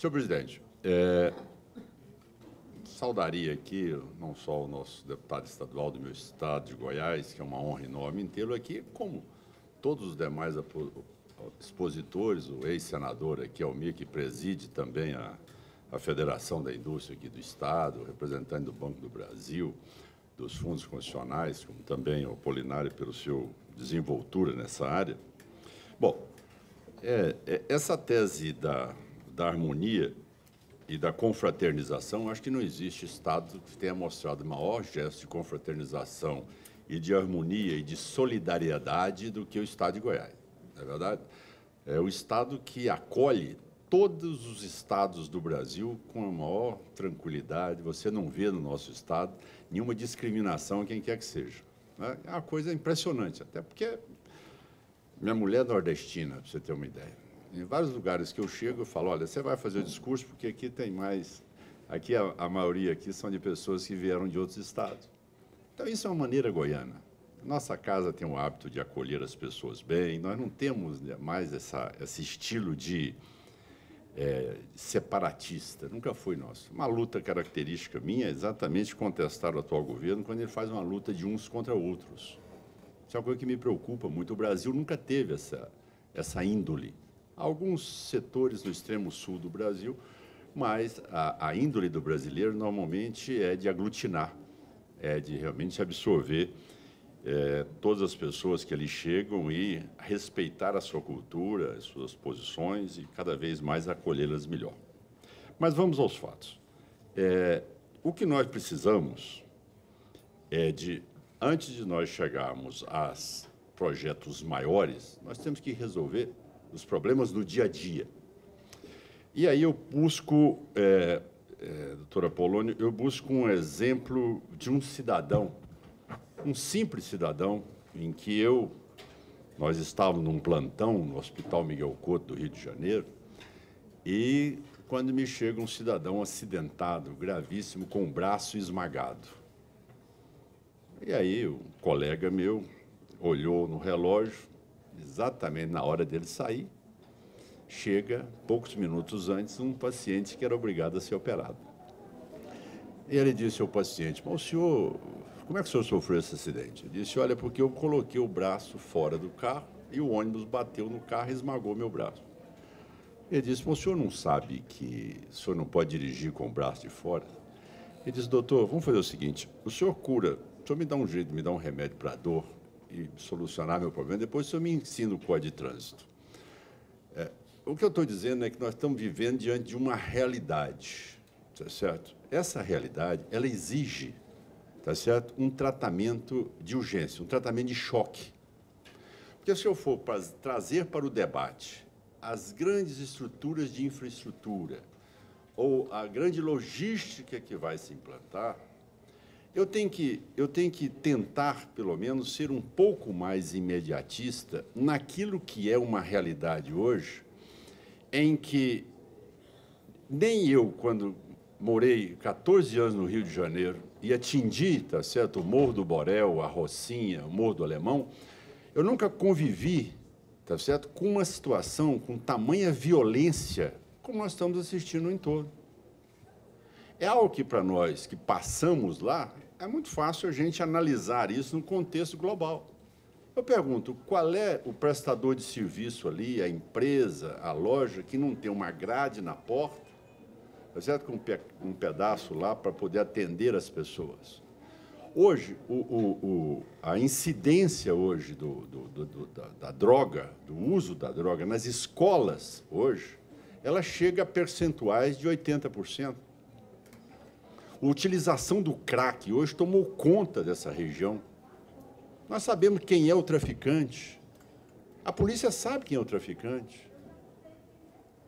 Senhor presidente, saudaria aqui não só o nosso deputado estadual do meu estado de Goiás, que é uma honra enorme tê-lo aqui, como todos os demais expositores, o ex-senador aqui, Almir, que preside também a Federação da Indústria aqui do estado, o representante do Banco do Brasil, dos fundos constitucionais, como também o Apolinário pelo seu desenvoltura nessa área. Bom, essa tese da harmonia e da confraternização, acho que não existe Estado que tenha mostrado maior gesto de confraternização e de harmonia e de solidariedade do que o Estado de Goiás, não é verdade? É o Estado que acolhe todos os estados do Brasil com a maior tranquilidade. Você não vê no nosso Estado nenhuma discriminação a quem quer que seja. É uma coisa impressionante, até porque minha mulher é nordestina, para você ter uma ideia. Em vários lugares que eu chego, eu falo, olha, você vai fazer o discurso porque aqui tem mais... Aqui, a maioria aqui são de pessoas que vieram de outros estados. Então, isso é uma maneira goiana. Nossa casa tem o hábito de acolher as pessoas bem, nós não temos mais esse estilo de separatista, nunca foi nosso. Uma luta característica minha é exatamente contestar o atual governo quando ele faz uma luta de uns contra outros. Isso é uma coisa que me preocupa muito. O Brasil nunca teve essa índole. Alguns setores no extremo sul do Brasil, mas a índole do brasileiro normalmente é de aglutinar, é de realmente absorver todas as pessoas que ali chegam e respeitar a sua cultura, as suas posições e cada vez mais acolhê-las melhor. Mas vamos aos fatos. O que nós precisamos antes de nós chegarmos a projetos maiores, nós temos que resolver os problemas do dia a dia. E aí eu busco, doutora Polônio, eu busco um exemplo de um cidadão, um simples cidadão, em que nós estávamos num plantão no Hospital Miguel Couto, do Rio de Janeiro, e quando me chega um cidadão acidentado, gravíssimo, com o braço esmagado. E aí um colega meu olhou no relógio, exatamente na hora dele sair, chega, poucos minutos antes, um paciente que era obrigado a ser operado. E ele disse ao paciente, mas o senhor, como é que o senhor sofreu esse acidente? Ele disse, olha, porque eu coloquei o braço fora do carro e o ônibus bateu no carro e esmagou meu braço. Ele disse, mas o senhor não sabe que o senhor não pode dirigir com o braço de fora? Ele disse, doutor, vamos fazer o seguinte, o senhor me dá um jeito, me dá um remédio para a dor, e solucionar meu problema, depois o senhor me ensina o Código de Trânsito. O que eu estou dizendo é que nós estamos vivendo diante de uma realidade, tá certo? Essa realidade, ela exige, tá certo, um tratamento de urgência, um tratamento de choque. Porque se eu for trazer para o debate as grandes estruturas de infraestrutura ou a grande logística que vai se implantar, eu tenho que tentar, pelo menos, ser um pouco mais imediatista naquilo que é uma realidade hoje, em que nem eu, quando morei 14 anos no Rio de Janeiro e atingi, tá certo, o Morro do Borel, a Rocinha, o Morro do Alemão, eu nunca convivi, tá certo, com uma situação com tamanha violência como nós estamos assistindo no entorno. É algo que, para nós que passamos lá, é muito fácil a gente analisar isso no contexto global. Eu pergunto, qual é o prestador de serviço ali, a empresa, a loja, que não tem uma grade na porta, tá certo? Com um pedaço lá para poder atender as pessoas? Hoje, a incidência hoje da droga, do uso da droga nas escolas, hoje, ela chega a percentuais de 80%. A utilização do crack hoje tomou conta dessa região. Nós sabemos quem é o traficante. A polícia sabe quem é o traficante.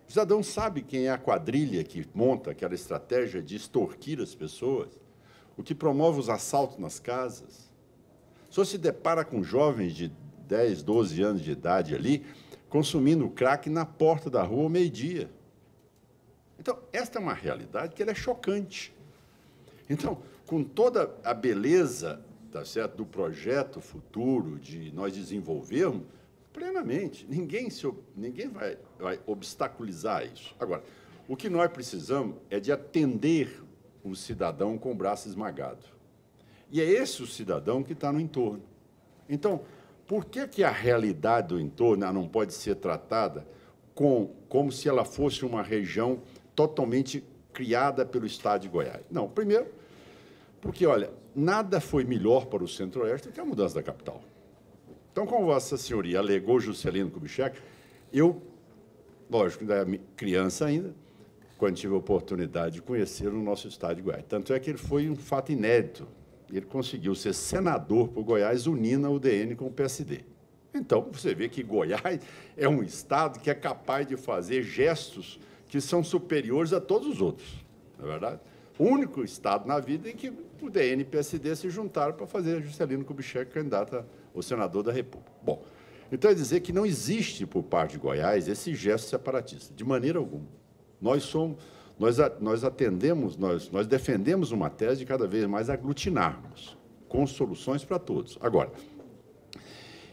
O cidadão sabe quem é a quadrilha que monta aquela estratégia de extorquir as pessoas, o que promove os assaltos nas casas. O senhor se depara com jovens de 10, 12 anos de idade ali, consumindo crack na porta da rua ao meio-dia. Então, esta é uma realidade que ela é chocante. Então, com toda a beleza, tá certo, do projeto futuro, de nós desenvolvermos, plenamente, ninguém vai obstaculizar isso. Agora, O que nós precisamos é de atender o cidadão com o braço esmagado. E é esse o cidadão que está no entorno. Então, por que a realidade do entorno não pode ser tratada como se ela fosse uma região totalmente criada pelo Estado de Goiás? Não, primeiro, porque, olha, nada foi melhor para o Centro-Oeste do que a mudança da capital. Então, como Vossa Senhoria alegou Juscelino Kubitschek, eu, lógico, ainda era criança ainda, quando tive a oportunidade de conhecer o nosso Estado de Goiás. Tanto é que ele foi um fato inédito. Ele conseguiu ser senador por Goiás, unindo a UDN com o PSD. Então, você vê que Goiás é um estado que é capaz de fazer gestos que são superiores a todos os outros, não é verdade? O único estado na vida em que o DN e o PSD se juntaram para fazer Juscelino Kubitschek candidato ao senador da República. Bom, então é dizer que não existe, por parte de Goiás, esse gesto separatista, de maneira alguma. Nós defendemos uma tese de cada vez mais aglutinarmos, com soluções para todos. Agora,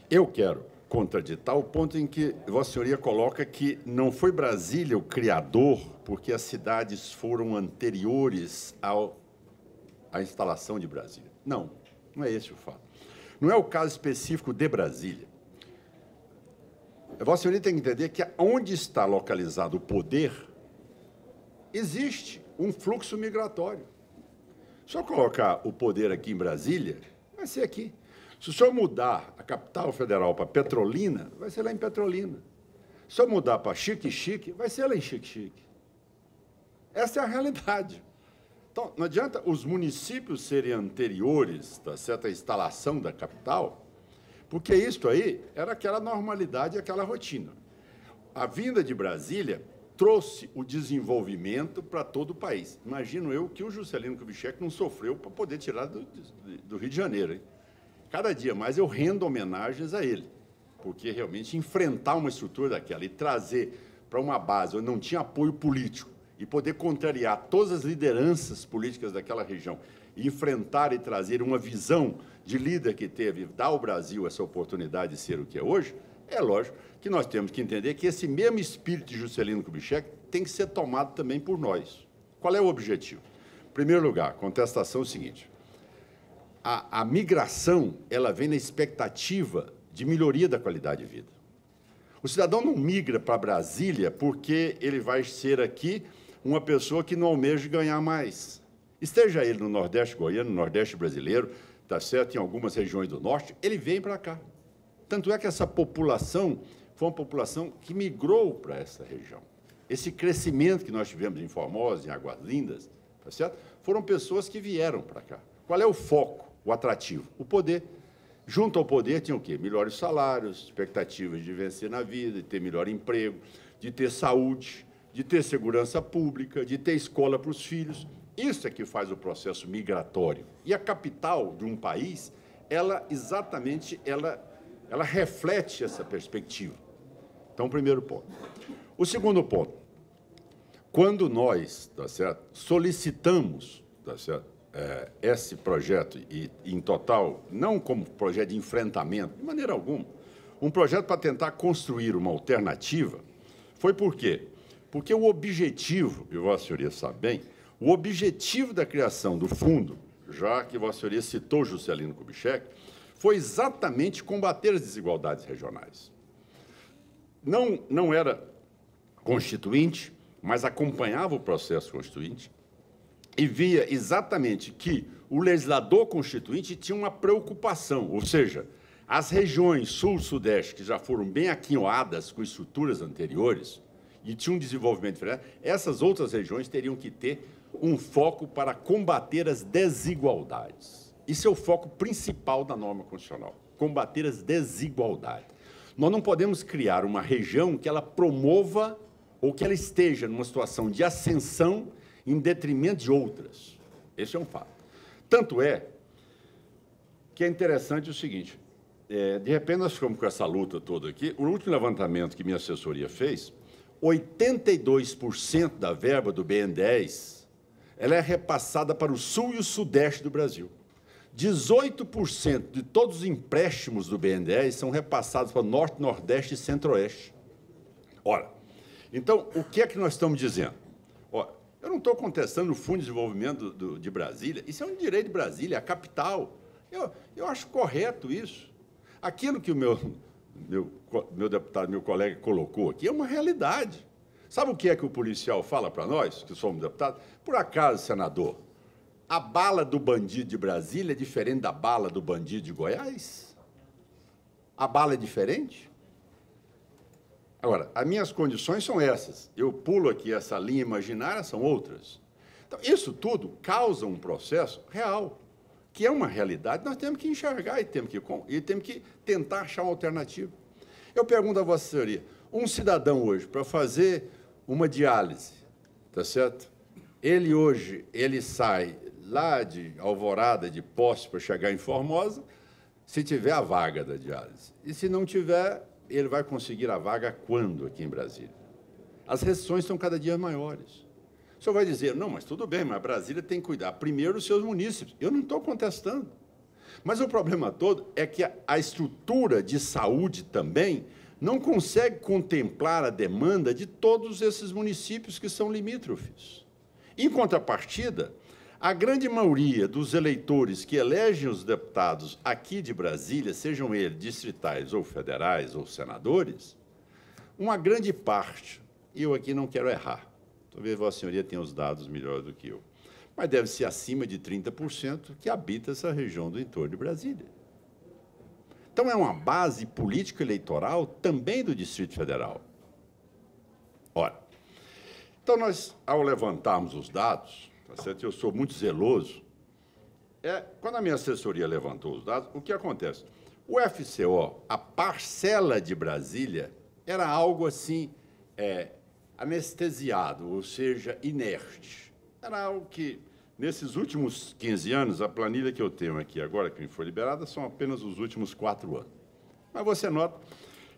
eu quero contraditar o ponto em que Vossa Senhoria coloca que não foi Brasília o criador, porque as cidades foram anteriores à instalação de Brasília. Não, não é esse o fato. Não é o caso específico de Brasília. Vossa Senhoria tem que entender que onde está localizado o poder, existe um fluxo migratório. Se eu colocar o poder aqui em Brasília, vai ser aqui. Se o senhor mudar a capital federal para Petrolina, vai ser lá em Petrolina. Se eu mudar para Xique-Xique, vai ser lá em Xique-Xique. Essa é a realidade. Então, não adianta os municípios serem anteriores, tá certo, à instalação da capital, porque isso aí era aquela normalidade, aquela rotina. A vinda de Brasília trouxe o desenvolvimento para todo o país. Imagino eu que o Juscelino Kubitschek não sofreu para poder tirar do Rio de Janeiro, hein? Cada dia mais eu rendo homenagens a ele, porque realmente enfrentar uma estrutura daquela e trazer para uma base onde não tinha apoio político e poder contrariar todas as lideranças políticas daquela região e enfrentar e trazer uma visão de líder que teve, dar ao Brasil essa oportunidade de ser o que é hoje, é lógico que nós temos que entender que esse mesmo espírito de Juscelino Kubitschek tem que ser tomado também por nós. Qual é o objetivo? Em primeiro lugar, a contestação é o seguinte: a migração ela vem na expectativa de melhoria da qualidade de vida. O cidadão não migra para Brasília porque ele vai ser aqui uma pessoa que não almeja ganhar mais. Esteja ele no Nordeste goiano, no Nordeste brasileiro, tá certo, em algumas regiões do Norte, ele vem para cá. Tanto é que essa população foi uma população que migrou para essa região. Esse crescimento que nós tivemos em Formosa, em Águas Lindas, tá certo, foram pessoas que vieram para cá. Qual é o foco, o atrativo? O poder. Junto ao poder tinha o quê? Melhores salários, expectativas de vencer na vida, de ter melhor emprego, de ter saúde, de ter segurança pública, de ter escola para os filhos. Isso é que faz o processo migratório. E a capital de um país, ela reflete essa perspectiva. Então, primeiro ponto. O segundo ponto, quando nós, tá certo, solicitamos, tá certo, esse projeto, e em total, não como projeto de enfrentamento, de maneira alguma, um projeto para tentar construir uma alternativa, foi por quê? Porque o objetivo, e Vossa Senhoria sabe bem, o objetivo da criação do fundo, já que Vossa Senhoria citou Juscelino Kubitschek, foi exatamente combater as desigualdades regionais. Não era constituinte, mas acompanhava o processo constituinte, e via exatamente que o legislador constituinte tinha uma preocupação, ou seja, as regiões sul e sudeste, que já foram bem aquinhoadas com estruturas anteriores e tinham um desenvolvimento diferente, essas outras regiões teriam que ter um foco para combater as desigualdades. Isso é o foco principal da norma constitucional, combater as desigualdades. Nós não podemos criar uma região que ela promova ou que ela esteja numa situação de ascensão em detrimento de outras. Esse é um fato. Tanto é que é interessante o seguinte, de repente nós ficamos com essa luta toda aqui, o último levantamento que minha assessoria fez, 82% da verba do BN10, ela é repassada para o sul e o sudeste do Brasil. 18% de todos os empréstimos do BN10 são repassados para o norte, nordeste e centro-oeste. Ora, então, o que é que nós estamos dizendo? Eu não estou contestando o Fundo de Desenvolvimento de Brasília. Isso é um direito de Brasília, é a capital. Eu acho correto isso. Aquilo que o meu deputado, meu colega colocou aqui é uma realidade. Sabe o que é que o policial fala para nós, que somos deputados? Por acaso, senador, a bala do bandido de Brasília é diferente da bala do bandido de Goiás? A bala é diferente? Agora, as minhas condições são essas. Eu pulo aqui essa linha imaginária, são outras. Então, isso tudo causa um processo real, que é uma realidade, nós temos que enxergar e temos que tentar achar uma alternativa. Eu pergunto a Vossa Senhoria, um cidadão hoje, para fazer uma diálise, tá certo? Ele sai lá de Alvorada, de Poços, para chegar em Formosa, se tiver a vaga da diálise. E se não tiver, ele vai conseguir a vaga quando aqui em Brasília? As restrições são cada dia maiores. O senhor vai dizer, não, mas tudo bem, mas Brasília tem que cuidar primeiro dos seus munícipes. Eu não estou contestando. Mas o problema todo é que a estrutura de saúde também não consegue contemplar a demanda de todos esses municípios que são limítrofes. Em contrapartida, a grande maioria dos eleitores que elegem os deputados aqui de Brasília, sejam eles distritais ou federais ou senadores, uma grande parte, e eu aqui não quero errar, talvez Vossa Senhoria tenha os dados melhores do que eu, mas deve ser acima de 30% que habita essa região do entorno de Brasília. Então, é uma base político-eleitoral também do Distrito Federal. Ora, então, nós, ao levantarmos os dados, tá certo? Eu sou muito zeloso, quando a minha assessoria levantou os dados, o que acontece? O FCO, a parcela de Brasília, era algo assim, anestesiado, ou seja, inerte. Era algo que, nesses últimos 15 anos, a planilha que eu tenho aqui agora, que me foi liberada, são apenas os últimos 4 anos. Mas você nota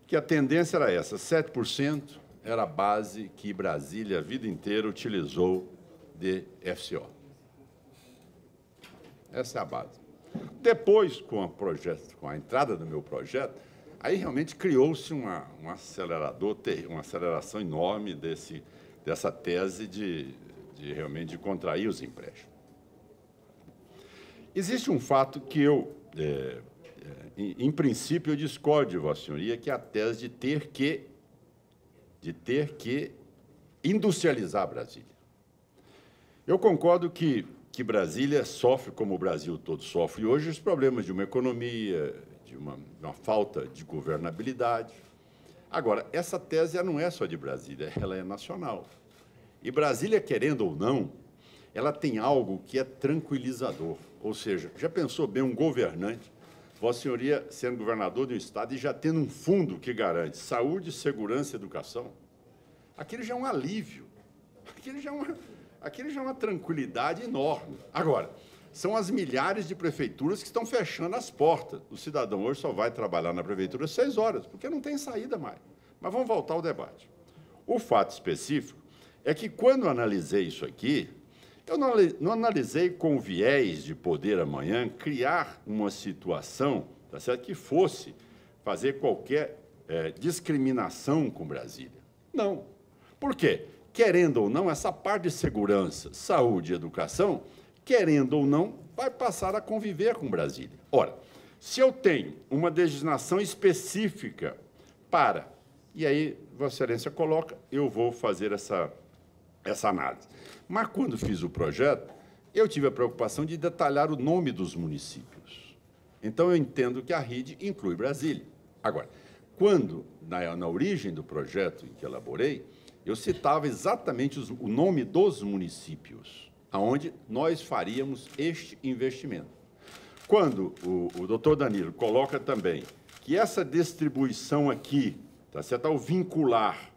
que a tendência era essa, 7% era a base que Brasília a vida inteira utilizou de FCO. Essa é a base. Depois, com a entrada do meu projeto, aí realmente criou-se um acelerador, uma aceleração enorme dessa tese realmente de contrair os empréstimos. Existe um fato que eu, em princípio, eu discordo de Vossa Senhoria, que é a tese de ter que industrializar Brasília. Eu concordo que Brasília sofre, como o Brasil todo sofre hoje, os problemas de uma economia, de uma falta de governabilidade. Agora, essa tese não é só de Brasília, ela é nacional. E Brasília, querendo ou não, ela tem algo que é tranquilizador. Ou seja, já pensou bem um governante, Vossa Senhoria sendo governador de um estado e já tendo um fundo que garante saúde, segurança e educação? Aquilo já é um alívio. Aquilo já é uma tranquilidade enorme. Agora, são as milhares de prefeituras que estão fechando as portas. O cidadão hoje só vai trabalhar na prefeitura 6 horas, porque não tem saída mais. Mas vamos voltar ao debate. O fato específico é que, quando eu analisei isso aqui, eu não analisei com o viés de poder amanhã criar uma situação, tá certo, que fosse fazer qualquer discriminação com Brasília. Não. Por quê? Querendo ou não, essa parte de segurança, saúde e educação, querendo ou não, vai passar a conviver com Brasília. Ora, se eu tenho uma designação específica para, e aí Vossa Excelência coloca, eu vou fazer essa análise. Mas, quando fiz o projeto, eu tive a preocupação de detalhar o nome dos municípios. Então, eu entendo que a RID inclui Brasília. Agora, quando, na origem do projeto em que elaborei, eu citava exatamente o nome dos municípios, aonde nós faríamos este investimento. Quando o doutor Danilo coloca também que essa distribuição aqui, tá certo, ao vincular,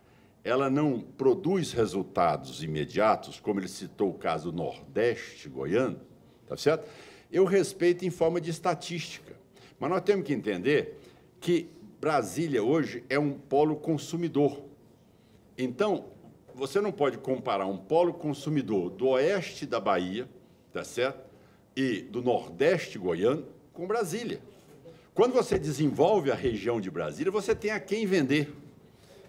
ela não produz resultados imediatos, como ele citou o caso do Nordeste goiano, tá certo? Eu respeito em forma de estatística, mas nós temos que entender que Brasília hoje é um polo consumidor. Então, você não pode comparar um polo consumidor do oeste da Bahia, tá certo? E do Nordeste goiano com Brasília. Quando você desenvolve a região de Brasília, você tem a quem vender.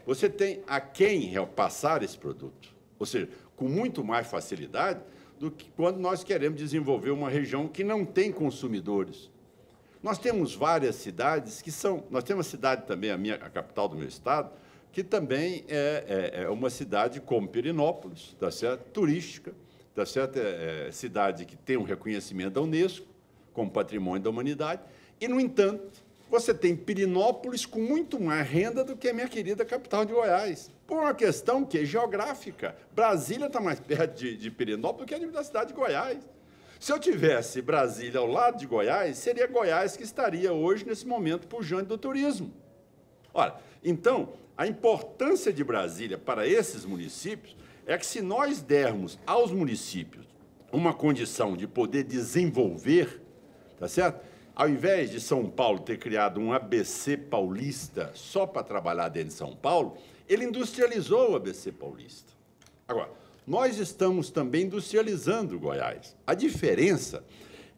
Você tem a quem passar esse produto. Ou seja, com muito mais facilidade do que quando nós queremos desenvolver uma região que não tem consumidores. Nós temos várias cidades que são... Nós temos uma cidade também, a capital do meu estado, que também é uma cidade como Pirenópolis, tá certo? Turística, tá certo? Cidade que tem um reconhecimento da Unesco como patrimônio da humanidade. E, no entanto, você tem Pirenópolis com muito mais renda do que a minha querida capital de Goiás, por uma questão que é geográfica. Brasília está mais perto de Pirenópolis do que da cidade de Goiás. Se eu tivesse Brasília ao lado de Goiás, seria Goiás que estaria hoje, nesse momento, pujante do turismo. Ora, então, a importância de Brasília para esses municípios é que, se nós dermos aos municípios uma condição de poder desenvolver, tá certo? Ao invés de São Paulo ter criado um ABC paulista só para trabalhar dentro de São Paulo, ele industrializou o ABC paulista. Agora, nós estamos também industrializando Goiás. A diferença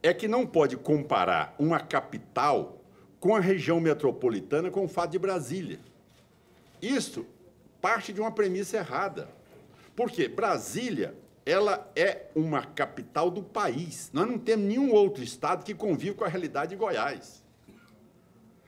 é que não pode comparar uma capital com a região metropolitana com o fato de Brasília. Isso parte de uma premissa errada. Porque Brasília, ela é uma capital do país. Nós não temos nenhum outro estado que convive com a realidade de Goiás.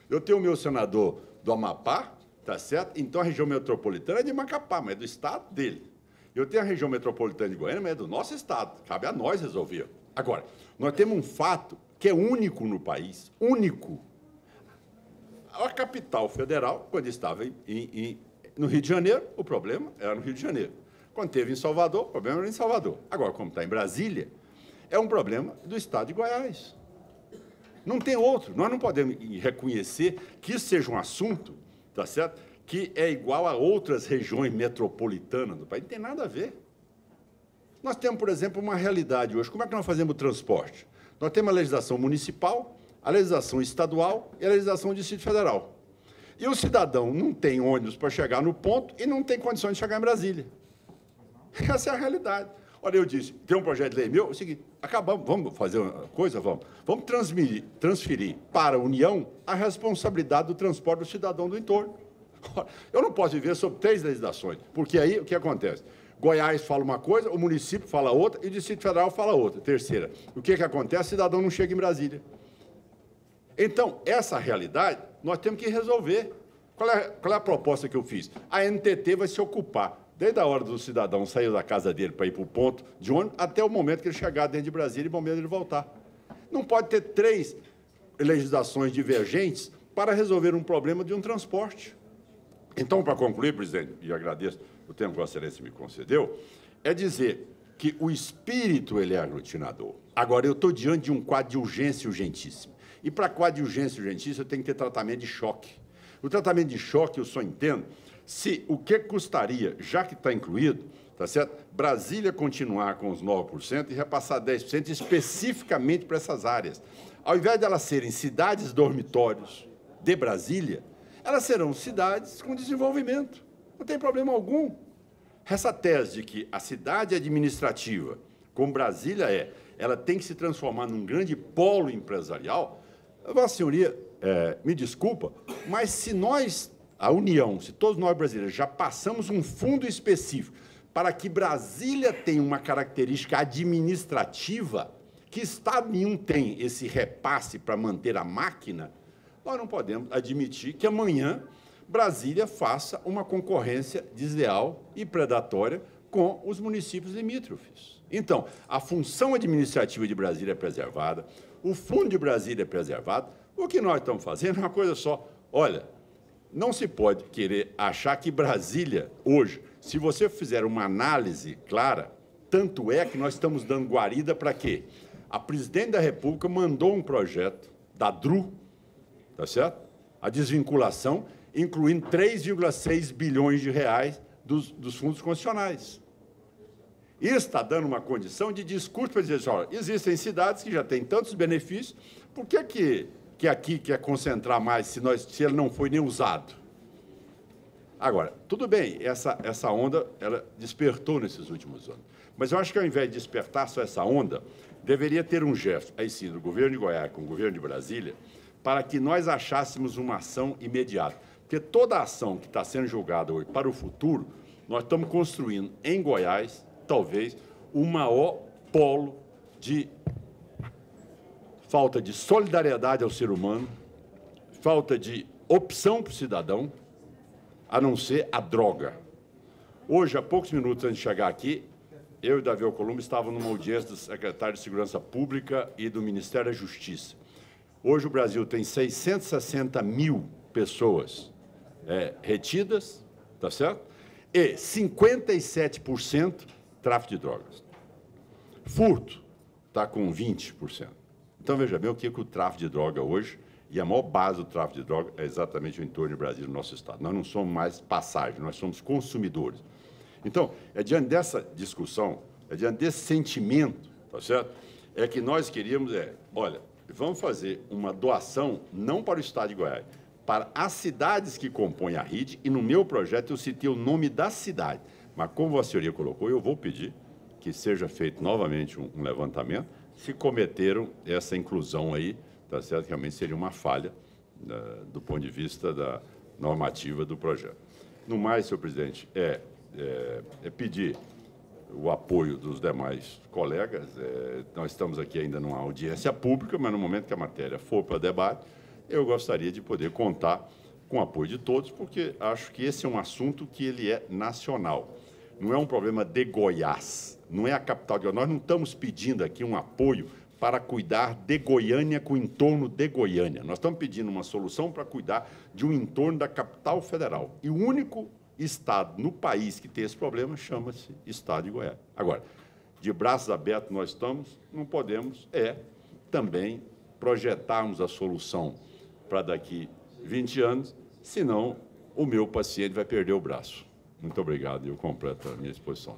Eu tenho o meu senador do Amapá, tá certo? Então, a região metropolitana é de Macapá, mas é do estado dele. Eu tenho a região metropolitana de Goiânia, mas é do nosso estado. Cabe a nós resolver. Agora, nós temos um fato que é único no país, único. A capital federal, quando estava no Rio de Janeiro, o problema era no Rio de Janeiro. Quando esteve em Salvador, o problema era em Salvador. Agora, como está em Brasília, é um problema do estado de Goiás. Não tem outro. Nós não podemos reconhecer que isso seja um assunto, tá certo? Que é igual a outras regiões metropolitanas do país. Não tem nada a ver. Nós temos, por exemplo, uma realidade hoje. Como é que nós fazemos o transporte? Nós temos a legislação municipal, a legislação estadual e a legislação do Distrito Federal. E o cidadão não tem ônibus para chegar no ponto e não tem condições de chegar em Brasília. Essa é a realidade. Olha, eu disse, tem um projeto de lei meu, é o seguinte, acabamos, vamos fazer uma coisa, vamos transferir para a União a responsabilidade do transporte do cidadão do entorno. Eu não posso viver sob 3 legislações, porque aí o que acontece? Goiás fala uma coisa, o município fala outra e o Distrito Federal fala outra. Terceira, o que acontece? O cidadão não chega em Brasília. Então, essa realidade nós temos que resolver. Qual é a proposta que eu fiz? A NTT vai se ocupar, desde a hora do cidadão sair da casa dele para ir para o ponto de ônibus, até o momento que ele chegar dentro de Brasília e o momento de ele voltar. Não pode ter 3 legislações divergentes para resolver um problema de um transporte. Então, para concluir, presidente, e agradeço o tempo que Vossa Excelência me concedeu, é dizer que o espírito ele é aglutinador. Agora, eu estou diante de um quadro de urgência urgentíssima. E para quadro de urgência urgentíssima, eu tenho que ter tratamento de choque. O tratamento de choque, eu só entendo se o que custaria, já que está incluído, tá certo? Brasília continuar com os 9% e repassar 10% especificamente para essas áreas. Ao invés de elas serem cidades dormitórios de Brasília, elas serão cidades com desenvolvimento. Não tem problema algum. Essa tese de que a cidade administrativa, como Brasília ela tem que se transformar num grande polo empresarial, Vossa Senhoria, me desculpa, mas se nós, a União, se todos nós brasileiros já passamos um fundo específico para que Brasília tenha uma característica administrativa, que Estado nenhum tem esse repasse para manter a máquina, nós não podemos admitir que amanhã Brasília faça uma concorrência desleal e predatória com os municípios limítrofes. Então, a função administrativa de Brasília é preservada, o fundo de Brasília é preservado. O que nós estamos fazendo é uma coisa só. Olha, não se pode querer achar que Brasília, hoje, se você fizer uma análise clara, tanto é que nós estamos dando guarida para quê? A presidente da República mandou um projeto da DRU, tá certo? A desvinculação, incluindo 3,6 bilhões de reais dos fundos constitucionais. Isso está dando uma condição de discurso para dizer assim, olha, existem cidades que já têm tantos benefícios, por que aqui quer concentrar mais se ele não foi nem usado? Agora, tudo bem, essa onda ela despertou nesses últimos anos. Mas eu acho que, ao invés de despertar só essa onda, deveria ter um gesto, aí sim, do governo de Goiás com o governo de Brasília, para que nós achássemos uma ação imediata. Porque toda a ação que está sendo julgada hoje para o futuro, nós estamos construindo em Goiás, talvez, o maior polo de falta de solidariedade ao ser humano, falta de opção para o cidadão, a não ser a droga. Hoje, há poucos minutos antes de chegar aqui, eu e Davi Alcolumbre estávamos numa audiência do secretário de Segurança Pública e do Ministério da Justiça. Hoje o Brasil tem 660 mil pessoas retidas, tá certo? E 57% tráfico de drogas. Furto está com 20%. Então, veja bem o que o tráfico de droga hoje, e a maior base do tráfico de droga é exatamente o entorno do Brasil, no nosso Estado. Nós não somos mais passagem, nós somos consumidores. Então, diante dessa discussão, diante desse sentimento, tá certo? É que nós queríamos, olha, vamos fazer uma doação, não para o Estado de Goiás, para as cidades que compõem a rede, e no meu projeto eu citei o nome da cidade. Mas, como a senhoria colocou, eu vou pedir que seja feito novamente um levantamento, se cometeram essa inclusão aí, tá certo? Realmente seria uma falha do ponto de vista da normativa do projeto. No mais, senhor presidente, pedir o apoio dos demais colegas. Nós estamos aqui ainda numa audiência pública, mas no momento que a matéria for para debate, eu gostaria de poder contar com o apoio de todos, porque acho que esse é um assunto que ele é nacional. Não é um problema de Goiás, não é a capital de Goiás. Nós não estamos pedindo aqui um apoio para cuidar de Goiânia com o entorno de Goiânia. Nós estamos pedindo uma solução para cuidar de um entorno da capital federal. E o único estado no país que tem esse problema chama-se Estado de Goiás. Agora, de braços abertos nós estamos, não podemos também projetarmos a solução para daqui 20 anos, senão o meu paciente vai perder o braço. Muito obrigado, eu completo a minha exposição.